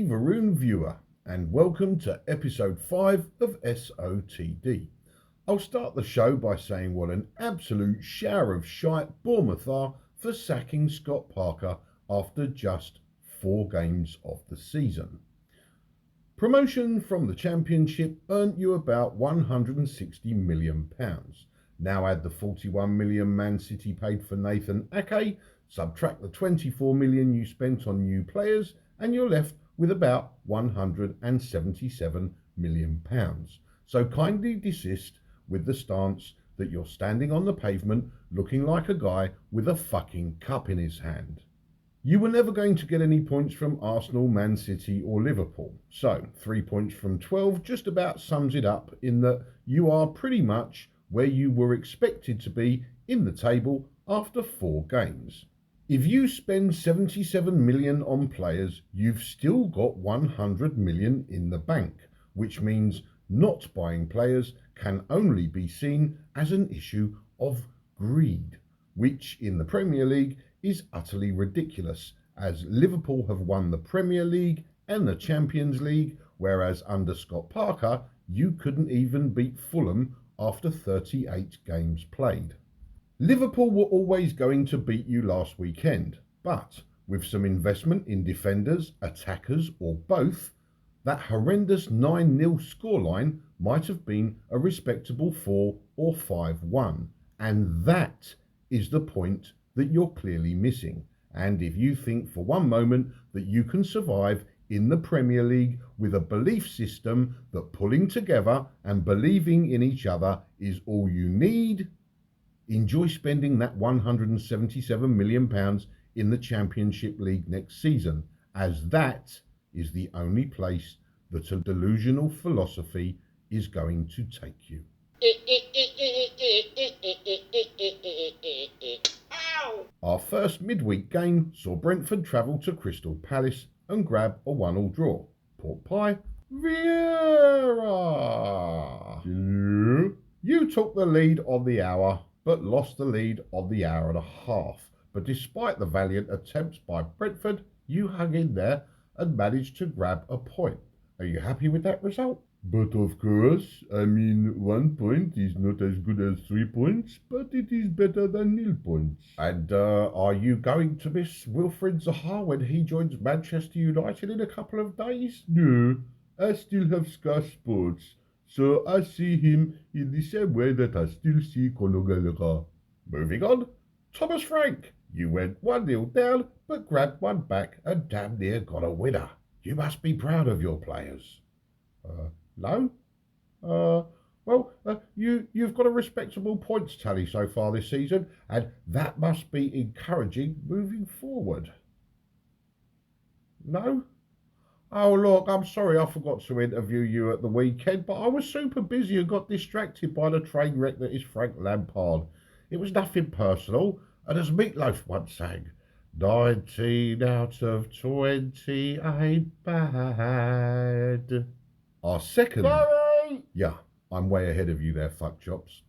Happy Varun viewer, and welcome to episode 5 of SOTD. I'll start the show by saying what an absolute shower of shite Bournemouth are for sacking Scott Parker after just 4 games of the season. Promotion from the Championship earned you about £160 million. Now add the 41 million Man City paid for Nathan Ake, subtract the 24 million you spent on new players, and you're left with about £177 million. So kindly desist with the stance that you're standing on the pavement looking like a guy with a fucking cup in his hand. You were never going to get any points from Arsenal, Man City or Liverpool. So 3 points from 12 just about sums it up in that you are pretty much where you were expected to be in the table after 4 games. If you spend 77 million on players, you've still got 100 million in the bank, which means not buying players can only be seen as an issue of greed, which in the Premier League is utterly ridiculous, as Liverpool have won the Premier League and the Champions League, whereas under Scott Parker, you couldn't even beat Fulham after 38 games played. Liverpool were always going to beat you last weekend, but with some investment in defenders, attackers or both, that horrendous 9-0 scoreline might have been a respectable 4 or 5-1, and that is the point that you're clearly missing. And if you think for one moment that you can survive in the Premier League with a belief system that pulling together and believing in each other is all you need, enjoy spending that £177 million in the Championship League next season, as that is the only place that a delusional philosophy is going to take you. Our first midweek game saw Brentford travel to Crystal Palace and grab a 1-1 draw. Pork pie, Vieira. You took the lead on the hour, but lost the lead on the hour and a half. But despite the valiant attempts by Brentford, you hung in there and managed to grab a point. Are you happy with that result? But of course, 1 point is not as good as 3 points, but it is better than 0 points. And are you going to miss Wilfried Zaha when he joins Manchester United in a couple of days? No, I still have Sky Sports, so I see him in the same way that I still see Conor Gallagher. Moving on, Thomas Frank. You went 1-0 down, but grabbed one back and damn near got a winner. You must be proud of your players. No? You've got a respectable points tally so far this season, and that must be encouraging moving forward. No? Oh, look, I'm sorry I forgot to interview you at the weekend, but I was super busy and got distracted by the train wreck that is Frank Lampard. It was nothing personal, and as Meatloaf once sang, 19 out of 20 ain't bad. Our second... Sorry! Yeah, I'm way ahead of you there, fuck chops.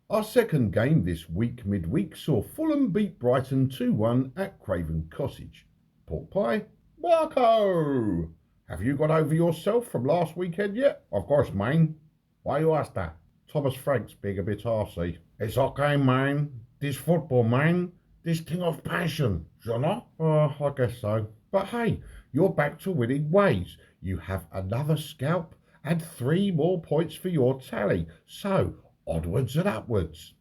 Our second game this week midweek saw Fulham beat Brighton 2-1 at Craven Cottage. Pork pie, Marco! Have you got over yourself from last weekend yet? Of course, man. Why you ask that? Thomas Frank's being a bit arsey. It's okay, man. This football, man. This thing of passion, you know? I guess so. But hey, you're back to winning ways. You have another scalp and 3 more points for your tally. So, onwards and upwards.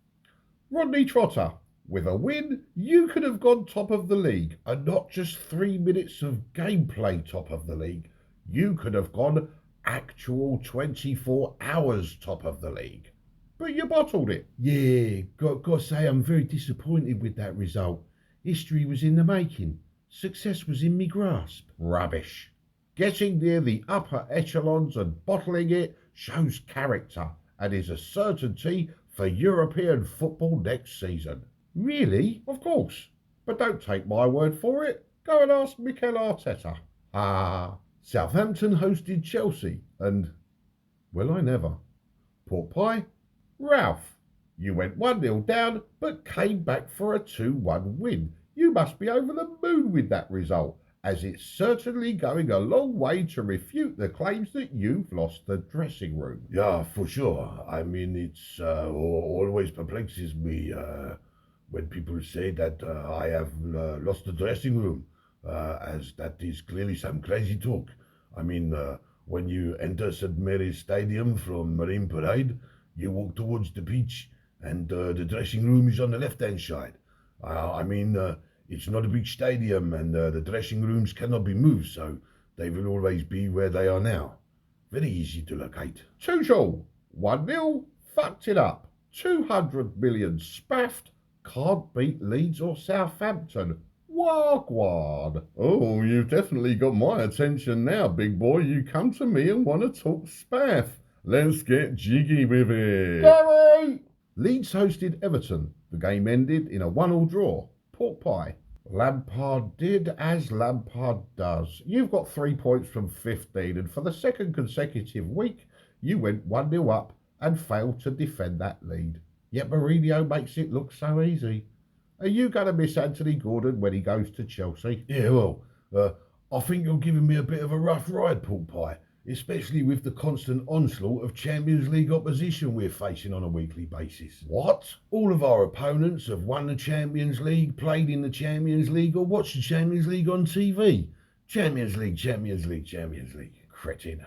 Rodney Trotter, with a win, you could have gone top of the league, and not just 3 minutes of gameplay top of the league. You could have gone actual 24 hours top of the league. But you bottled it. Yeah, got to say I'm very disappointed with that result. History was in the making. Success was in me grasp. Rubbish. Getting near the upper echelons and bottling it shows character and is a certainty for European football next season. Really? Of course. But don't take my word for it. Go and ask Mikel Arteta. Southampton hosted Chelsea and... well, I never. Pork pie? Ralph. You went 1-0 down but came back for a 2-1 win. You must be over the moon with that result. as it's certainly going a long way to refute the claims that you've lost the dressing room. Yeah, for sure. I mean, it's always perplexes me when people say that I have lost the dressing room, as that is clearly some crazy talk. I mean, when you enter St. Mary's Stadium from Marine Parade, you walk towards the pitch, and the dressing room is on the left-hand side. It's not a big stadium, and the dressing rooms cannot be moved, so they will always be where they are now. Very easy to locate. 2-2, 1-0, fucked it up. 200 million spaffed, can't beat Leeds or Southampton. Wagwan. Oh, you've definitely got my attention now, big boy. You come to me and want to talk spaff. Let's get jiggy with it. Gary! Leeds hosted Everton. The game ended in a 1-1 draw. Pork pie. Lampard did as Lampard does. You've got 3 points from 15, and for the second consecutive week, you went 1-0 up and failed to defend that lead. Yet Mourinho makes it look so easy. Are you going to miss Anthony Gordon when he goes to Chelsea? Yeah, well, I think you're giving me a bit of a rough ride, Pork Pie, especially with the constant onslaught of Champions League opposition we're facing on a weekly basis. What? All of our opponents have won the Champions League, played in the Champions League, or watched the Champions League on TV. Champions League, Champions League, Champions League. Cretin.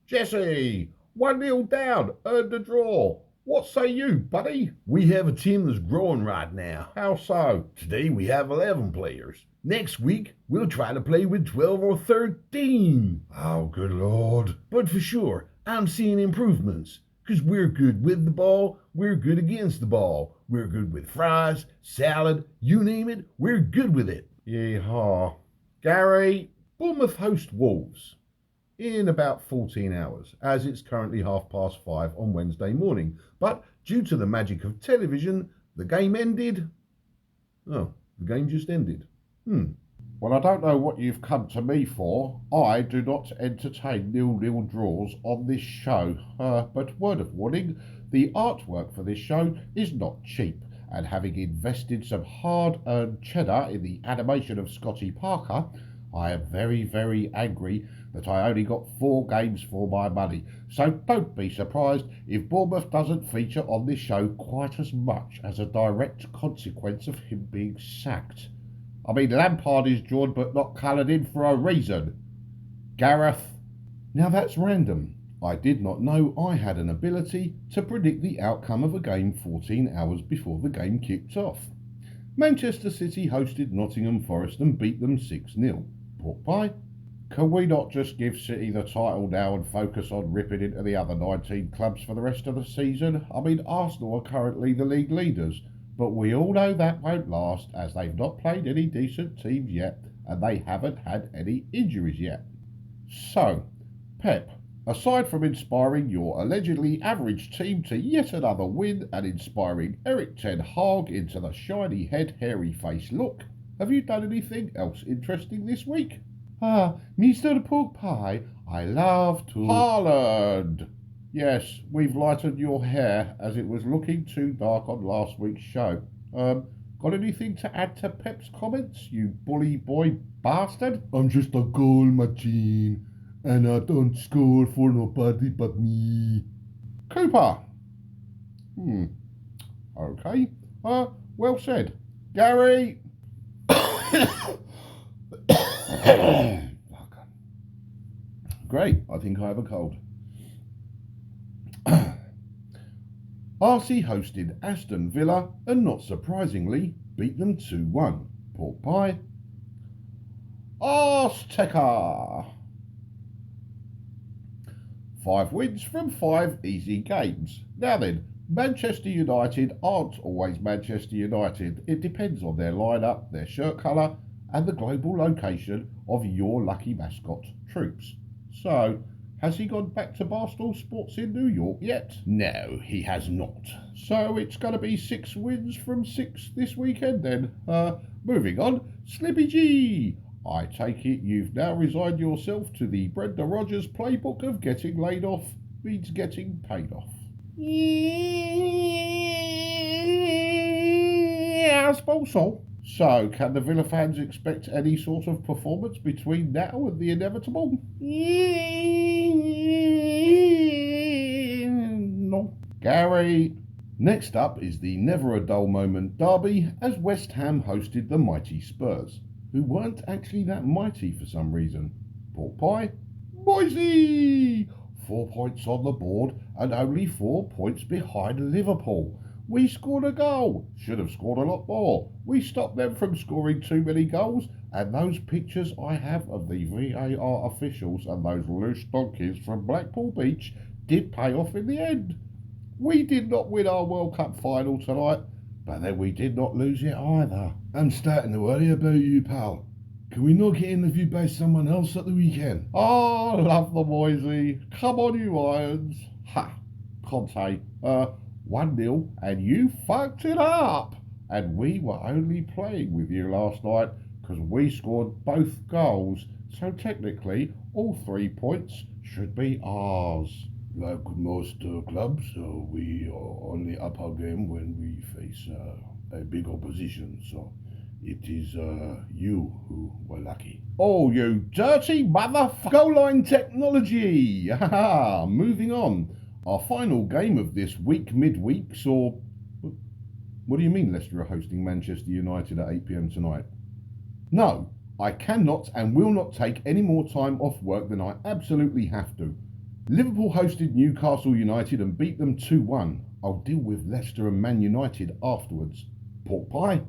Jesse, 1-0 down, earned a draw. What say you, buddy? We have a team that's growing right now. How so? Today we have 11 players. Next week, we'll try to play with 12 or 13. Oh, good Lord. But for sure, I'm seeing improvements. Because we're good with the ball, we're good against the ball. We're good with fries, salad, you name it, we're good with it. Yeehaw. Gary, Bournemouth host Wolves in about 14 hours, as it's currently 5:30 on Wednesday morning. But due to the magic of television, the game ended. Oh, the game just ended. Well, I don't know what you've come to me for. I do not entertain 0-0 draws on this show. But word of warning, the artwork for this show is not cheap. And having invested some hard-earned cheddar in the animation of Scotty Parker, I am very, very angry that I only got 4 games for my money. So don't be surprised if Bournemouth doesn't feature on this show quite as much as a direct consequence of him being sacked. I mean, Lampard is drawn but not coloured in for a reason. Gareth. Now that's random. I did not know I had an ability to predict the outcome of a game 14 hours before the game kicked off. Manchester City hosted Nottingham Forest and beat them 6-0. Pork pie? Can we not just give City the title now and focus on ripping into the other 19 clubs for the rest of the season? I mean, Arsenal are currently the league leaders, but we all know that won't last, as they've not played any decent teams yet and they haven't had any injuries yet. So, Pep, aside from inspiring your allegedly average team to yet another win and inspiring Erik ten Hag into the shiny head, hairy face look, have you done anything else interesting this week? Mr. Pork Pie, I love to... Haaland! Yes, we've lightened your hair as it was looking too dark on last week's show. Got anything to add to Pep's comments, you bully boy bastard? I'm just a goal machine, and I don't score for nobody but me. Cooper! Okay. Well said. Gary! Great, I think I have a cold. Arsenal hosted Aston Villa and, not surprisingly, beat them 2-1. Pork pie. Arteta! 5 wins from 5 easy games. Now then, Manchester United aren't always Manchester United. It depends on their lineup, their shirt colour, and the global location of your lucky mascot troops. So, has he gone back to Barstool Sports in New York yet? No, he has not. So it's going to be 6 wins from 6 this weekend then. Moving on, Slippy G. I take it you've now resigned yourself to the Brenda Rogers playbook of getting laid off means getting paid off. Yeah, I suppose so. So, can the Villa fans expect any sort of performance between now and the inevitable? No. Gary. Next up is the never a dull moment derby as West Ham hosted the mighty Spurs, who weren't actually that mighty for some reason. Pork pie. Boise! 4 points on the board and only 4 points behind Liverpool. We scored a goal. Should have scored a lot more. We stopped them from scoring too many goals, and those pictures I have of the VAR officials and those loose donkeys from Blackpool Beach did pay off in the end. We did not win our World Cup final tonight, but then we did not lose it either. I'm starting to worry about you, pal. Can we not get interviewed by someone else at the weekend? Oh, love the Moisey. Come on, you Irons. Ha! Conte, 1-0, and you fucked it up. And we were only playing with you last night because we scored both goals. So technically, all 3 points should be ours. Like most clubs, we only up our game when we face a big opposition. So it is you who were lucky. Oh, you dirty motherfucker! Goal line technology! Haha! Moving on. Our final game of this week, midweek, saw... What do you mean Leicester are hosting Manchester United at 8 p.m. tonight? No, I cannot and will not take any more time off work than I absolutely have to. Liverpool hosted Newcastle United and beat them 2-1. I'll deal with Leicester and Man United afterwards. Pork pie.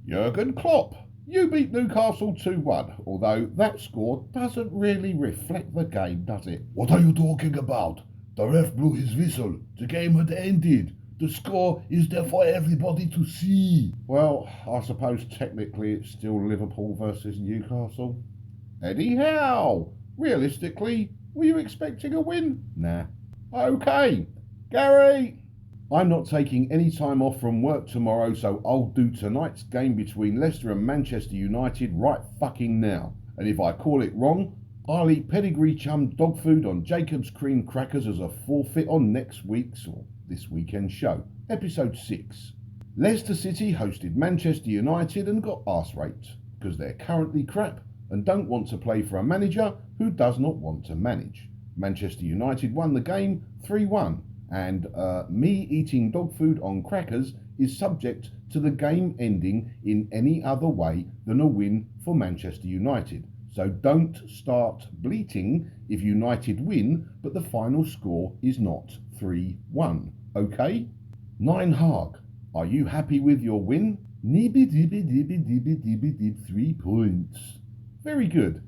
Jurgen Klopp. You beat Newcastle 2-1, although that score doesn't really reflect the game, does it? What are you talking about? The ref blew his whistle. The game had ended. The score is there for everybody to see. Well, I suppose technically it's still Liverpool versus Newcastle. Anyhow, realistically, were you expecting a win? Nah. Okay, Gary. I'm not taking any time off from work tomorrow, so I'll do tonight's game between Leicester and Manchester United right fucking now. And if I call it wrong, I'll eat pedigree chum dog food on Jacob's cream crackers as a forfeit on next week's or this weekend's show, episode 6. Leicester City hosted Manchester United and got arse raped because they're currently crap and don't want to play for a manager who does not want to manage. Manchester United won the game 3-1, and me eating dog food on crackers is subject to the game ending in any other way than a win for Manchester United. So don't start bleating if United win, but the final score is not 3-1. Okay? 9 Haag, are you happy with your win? Nibby dibby dibby dibby dibby dib 3 points. Very good.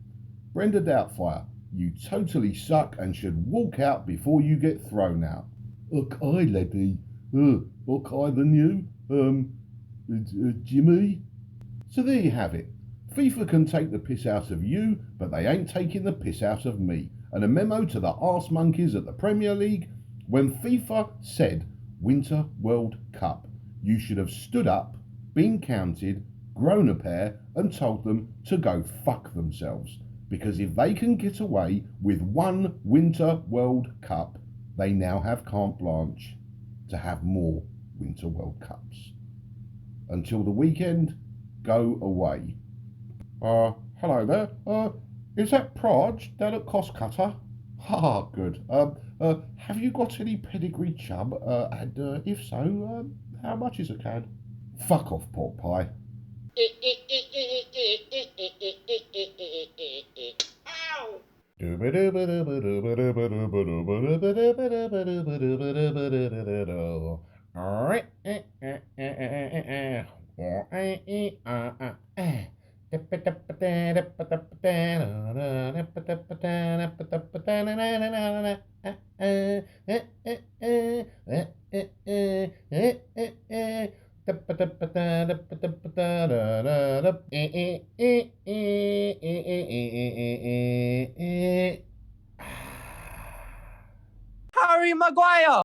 Brenda Doubtfire, you totally suck and should walk out before you get thrown out. Okay, laddie. Okay then you? Jimmy? So there you have it. FIFA can take the piss out of you, but they ain't taking the piss out of me. And a memo to the arse monkeys at the Premier League, when FIFA said Winter World Cup, you should have stood up, been counted, grown a pair and told them to go fuck themselves. Because if they can get away with one Winter World Cup, they now have carte blanche to have more Winter World Cups. Until the weekend, go away. Hello there. Is that Praj down at Cost Cutter? Ah, good. Have you got any pedigree chum? And if so, how much is a can? Fuck off, pork pie. Harry Maguire!